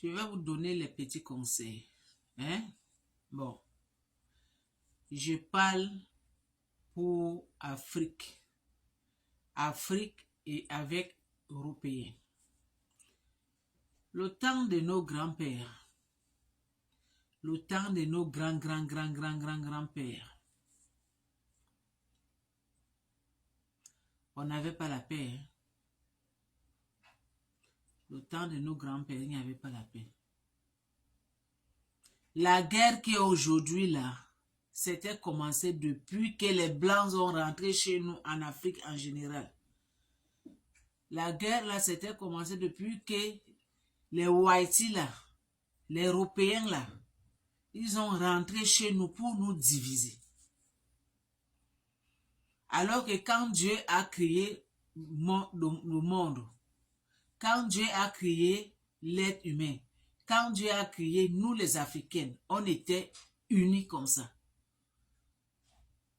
Je vais vous donner les petits conseils. Hein? Bon, je parle pour Afrique. Afrique et avec Européens. Le temps de nos grands-pères, le temps de nos grands-pères, on n'avait pas la paix. Hein? Le temps de nos grands-pères, il n'y avait pas la paix. La guerre qui est aujourd'hui là, c'était commencé depuis que les Blancs sont rentrés chez nous en Afrique en général. La guerre là, c'était commencé depuis que les Whiteys là, les Européens là, ils ont rentré chez nous pour nous diviser. Alors que quand Dieu a créé le monde, quand Dieu a créé l'être humain, quand Dieu a créé nous les Africains, on était unis comme ça.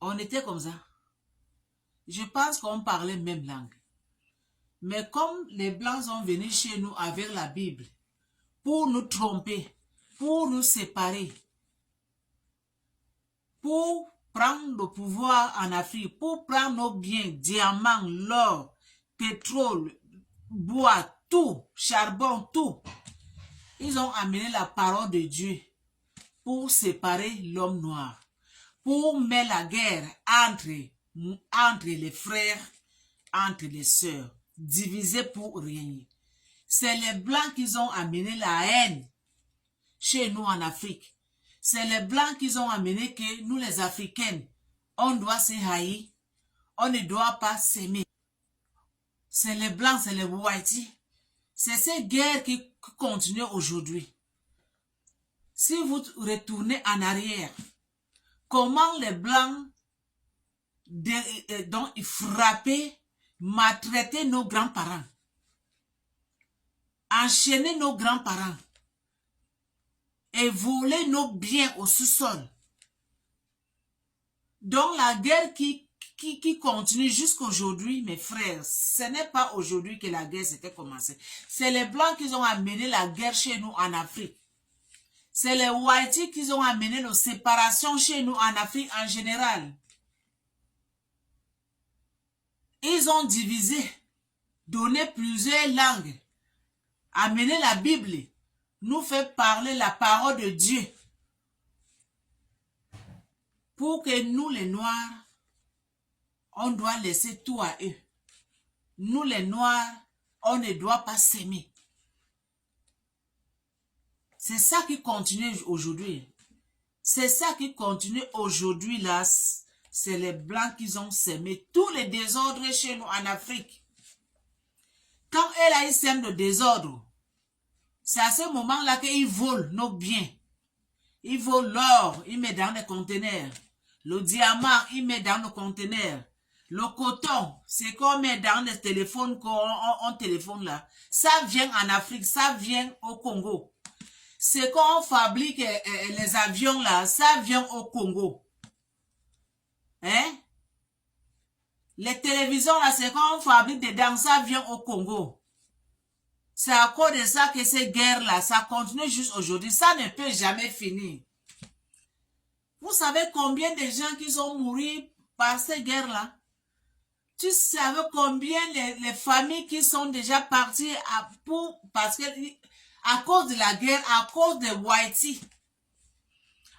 On était comme ça. Je pense qu'on parlait même langue. Mais comme les Blancs sont venus chez nous avec la Bible, pour nous tromper, pour nous séparer, pour prendre le pouvoir en Afrique, pour prendre nos biens, diamants, l'or, pétrole, bois, tout, charbon, tout. Ils ont amené la parole de Dieu pour séparer l'homme noir, pour mettre la guerre entre les frères, entre les sœurs, diviser pour régner. C'est les Blancs qui ont amené la haine chez nous en Afrique. C'est les Blancs qui ont amené que nous les Africains, on doit se haïr, on ne doit pas s'aimer. C'est les Blancs, c'est les Whiteys. C'est cette guerre qui continue aujourd'hui. Si vous retournez en arrière, comment les Blancs donc ils frappaient, maltraitaient nos grands-parents, enchaînaient nos grands-parents et volaient nos biens au sous-sol. Donc la guerre qui continue jusqu'à aujourd'hui, mes frères, ce n'est pas aujourd'hui que la guerre s'était commencée. C'est les Blancs qui ont amené la guerre chez nous en Afrique. C'est les Whiteys qui ont amené la séparation chez nous en Afrique en général. Ils ont divisé, donné plusieurs langues, amené la Bible, nous fait parler la parole de Dieu. Pour que nous les Noirs, on doit laisser tout à eux. Nous les Noirs, on ne doit pas s'aimer. C'est ça qui continue aujourd'hui. C'est ça qui continue aujourd'hui là. C'est les Blancs qui ont sémé tous les désordres chez nous en Afrique. Quand elle a eu sème de désordre, c'est à ce moment-là qu'ils volent nos biens. Ils volent l'or, ils mettent dans les conteneurs. Le diamant, ils mettent dans le conteneur. Le coton, c'est qu'on met dans les téléphones qu'on téléphone là. Ça vient en Afrique, ça vient au Congo. C'est qu'on fabrique les avions là, ça vient au Congo. Hein? Les télévisions là, c'est qu'on fabrique dedans, ça vient au Congo. C'est à cause de ça que ces guerres là, ça continue juste aujourd'hui. Ça ne peut jamais finir. Vous savez combien de gens qui sont morts par ces guerres là? Tu savais combien les familles qui sont déjà parties parce que à cause de la guerre, à cause de Whitey.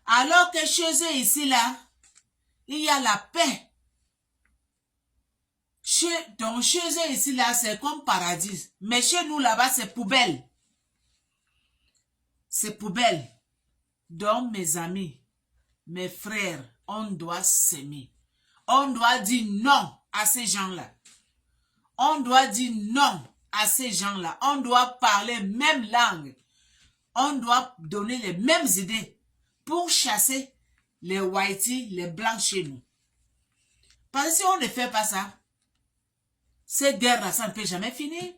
Alors que chez eux ici là, il y a la paix. Donc chez eux ici là, c'est comme paradis. Mais chez nous là-bas, c'est poubelle. C'est poubelle. Donc mes amis, mes frères, on doit s'aimer. On doit dire non à ces gens-là. On doit dire non à ces gens-là. On doit parler même langue. On doit donner les mêmes idées pour chasser les Whiteys, les Blancs chez nous. Parce que si on ne fait pas ça, cette guerre-là, ça ne peut jamais finir.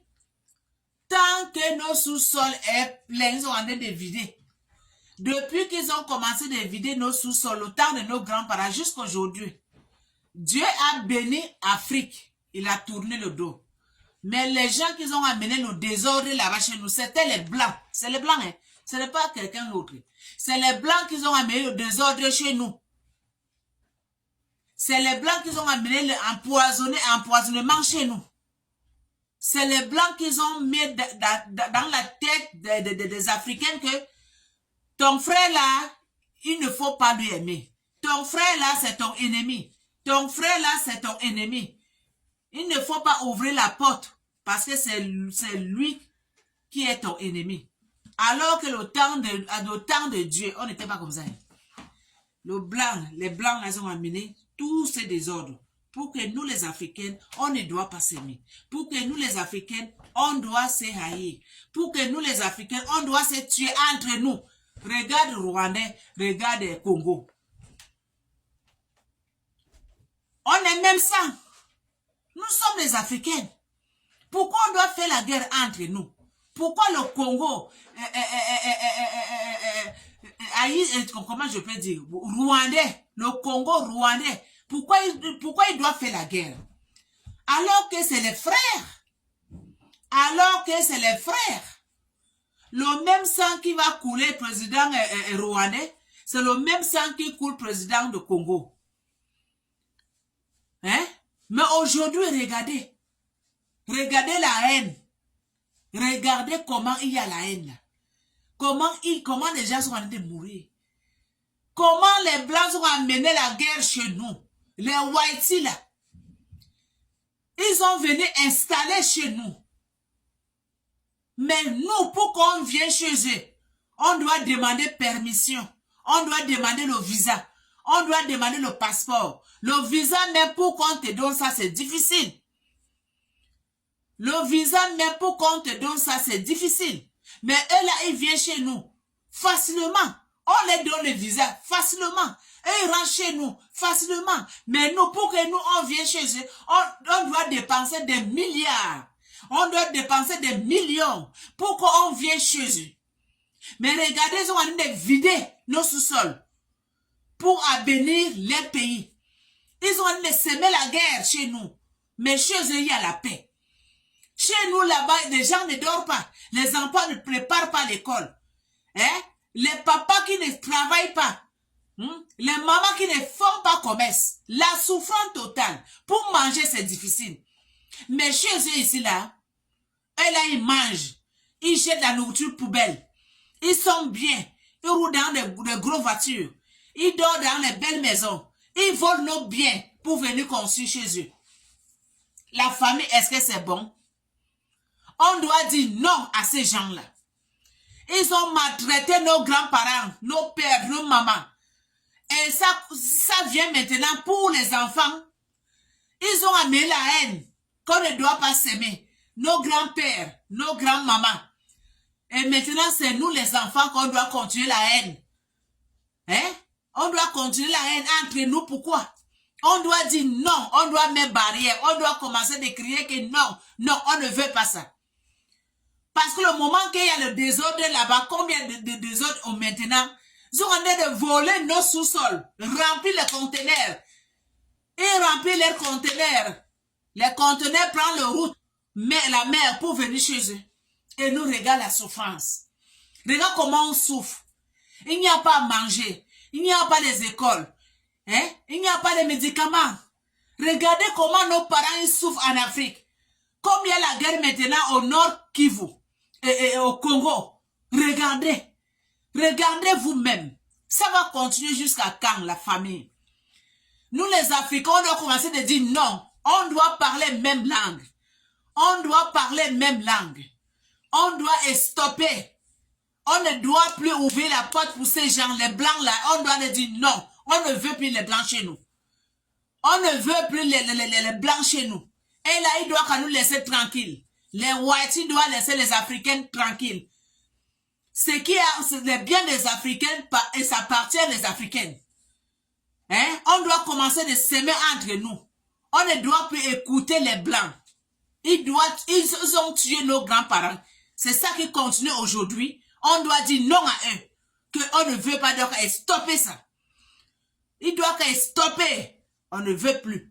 Tant que nos sous-sols est pleins, ils sont en train de vider. Depuis qu'ils ont commencé de vider nos sous-sols, au temps de nos grands-parents jusqu'à aujourd'hui, Dieu a béni l'Afrique. Il a tourné le dos. Mais les gens qui ont amené le désordre là-bas chez nous, c'était les Blancs. C'est les Blancs, hein. Ce n'est pas quelqu'un d'autre. C'est les Blancs qui ont amené le désordre chez nous. C'est les Blancs qui ont amené l'empoisonnement chez nous. C'est les Blancs qui ont mis dans la tête des Africains que ton frère là, il ne faut pas lui aimer. Ton frère là, c'est ton ennemi. Ton frère là, c'est ton ennemi. Il ne faut pas ouvrir la porte parce que c'est lui qui est ton ennemi. Alors que le temps de Dieu, on n'était pas comme ça. Les Blancs, là, ils ont amené tous ces désordres. Pour que nous, les Africains, on ne doit pas s'aimer. Pour que nous, les Africains, on doit se haïr. Pour que nous, les Africains, on doit se tuer entre nous. Regarde Rwandais, regarde Congo. On est même ça. Nous sommes les Africains. Pourquoi on doit faire la guerre entre nous? Pourquoi le Congo, comment je peux dire, Rwandais, le Congo rwandais, pourquoi il doit faire la guerre? Alors que c'est les frères. Alors que c'est les frères. Le même sang qui va couler président rwandais, c'est le même sang qui coule président de Congo. Hein? Mais aujourd'hui, regardez. Regardez la haine. Regardez comment il y a la haine là. Comment les gens sont en train de mourir. Comment les Blancs ont amené la guerre chez nous. Les Whiteys là. Ils ont venu installer chez nous. Mais nous, pour qu'on vienne chez eux, on doit demander permission. On doit demander le visa. On doit demander le passeport. Le visa, même pour qu'on te donne ça, c'est difficile. Le visa, même pour qu'on te donne ça, c'est difficile. Mais eux là, ils viennent chez nous facilement. On les donne le visa facilement. Et ils rentrent chez nous facilement. Mais nous, pour que nous, on vienne chez eux, on doit dépenser des milliards. On doit dépenser des millions pour qu'on vienne chez eux. Mais regardez, ils ont envie de vider nos sous-sols pour abénir les pays. Ils ont envie de semer la guerre chez nous. Mais chez eux, il y a la paix. Chez nous, là-bas, les gens ne dorment pas. Les enfants ne préparent pas l'école. Hein? Les papas qui ne travaillent pas. Les mamans qui ne font pas commerce. La souffrance totale. Pour manger, c'est difficile. Mais chez eux, ici, là, eux, là, ils mangent. Ils jettent la nourriture poubelle. Ils sont bien. Ils roulent dans de grosses voitures. Ils dorment dans les belles maisons. Ils volent nos biens pour venir construire chez eux. La famille, est-ce que c'est bon? On doit dire non à ces gens-là. Ils ont maltraité nos grands-parents, nos pères, nos mamans. Et ça vient maintenant pour les enfants. Ils ont amené la haine qu'on ne doit pas s'aimer. Nos grands-pères, nos grands-mamans. Et maintenant, c'est nous les enfants qu'on doit continuer la haine. Hein? On doit continuer la haine entre nous. Pourquoi? On doit dire non. On doit mettre barrière. On doit commencer à crier que non. Non, on ne veut pas ça. Parce que le moment qu'il y a le désordre là-bas, combien de désordres maintenant? Ils ont en train de voler nos sous-sols, remplir les conteneurs. Ils remplissent leurs conteneurs. Les conteneurs prennent la route, mais la mer pour venir chez eux. Et nous regarde la souffrance. Regarde comment on souffre. Il n'y a pas à manger. Il n'y a pas les écoles. Hein? Il n'y a pas de médicaments. Regardez comment nos parents ils souffrent en Afrique. Comme il y a la guerre maintenant au nord Kivu et au Congo. Regardez. Regardez vous-même. Ça va continuer jusqu'à quand la famille? Nous les Africains, on doit commencer à dire non. On doit parler même langue. On doit parler même langue. On doit stopper. On ne doit plus ouvrir la porte pour ces gens, les blancs là. On doit leur dire non. On ne veut plus les blancs chez nous. On ne veut plus les blancs chez nous. Et là, il doit nous laisser tranquilles. Les whites doivent laisser les Africains tranquilles. Ce qui est le bien des Africains, et ça appartient aux Africains. Hein? On doit commencer de s'aimer entre nous. On ne doit plus écouter les blancs. Ils ont tué nos grands-parents. C'est ça qui continue aujourd'hui. On doit dire non à eux. Qu'on ne veut pas, donc stopper ça. Il doit stopper. On ne veut plus.